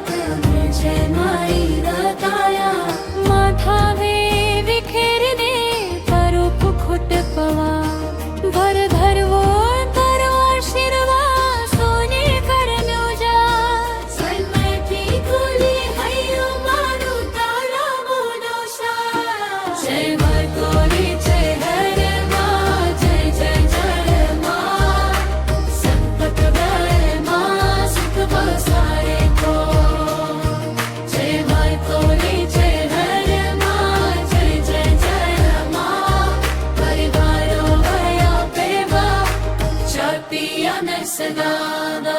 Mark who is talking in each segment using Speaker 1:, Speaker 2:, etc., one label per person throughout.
Speaker 1: जय माई रताया माथावे विखेरने परुप खुट पवा भर भरवो तारो आशीर्वाद सोने कर म्योजा सन्मति खुली हयो मारू तारा मोनोसा जय मातोरी जय हर माँ जय जय जय माँ संपत भय माँ सुख बसारे को जय मातोरी जय हर माँ जय जय जय माँ परिवारो भया पेवा चापिया न सदाना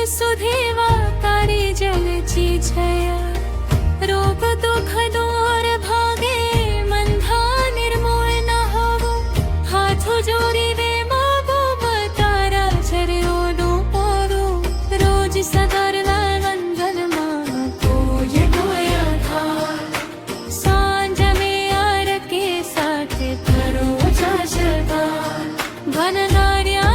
Speaker 1: सुधेवा तारे जलची छया रोग दुख दूर भागे मंधा निर्मोल न हो हाथ जोड़ी वे मागो तारा चरो नो पारो रोज सदर वंदन मां को ये गोया था सांझ में आर के साथ करो चाशगा घन नारिया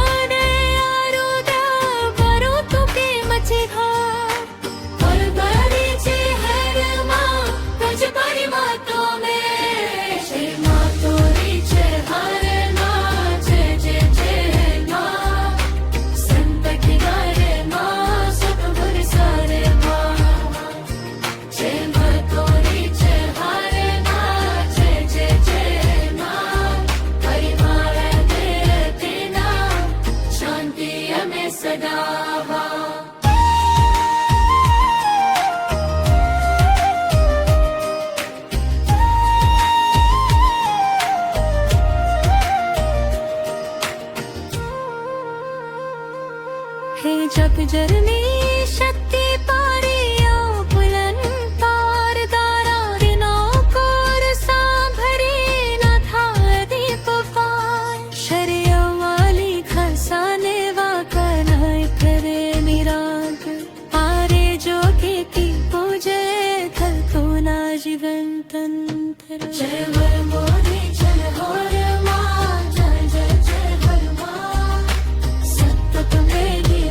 Speaker 1: हे जग जननी शक्ति पारिया पुलन तार दारा दिनों कोर सांभरी न था दीप पार शरिया वाली खसाने वाकन करे निराग आरे जो की पूजे थल तो ना जीवन तंत्र जय वर मोरी जय होर माँ जय जय जय हर माँ सत्य मेरी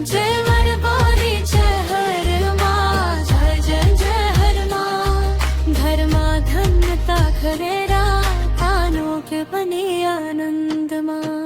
Speaker 1: जय वर बोरी जय हर माँ जय जय जय हर माँ धर्मा धन्यता खरेरा कानों के बने आनंद माँ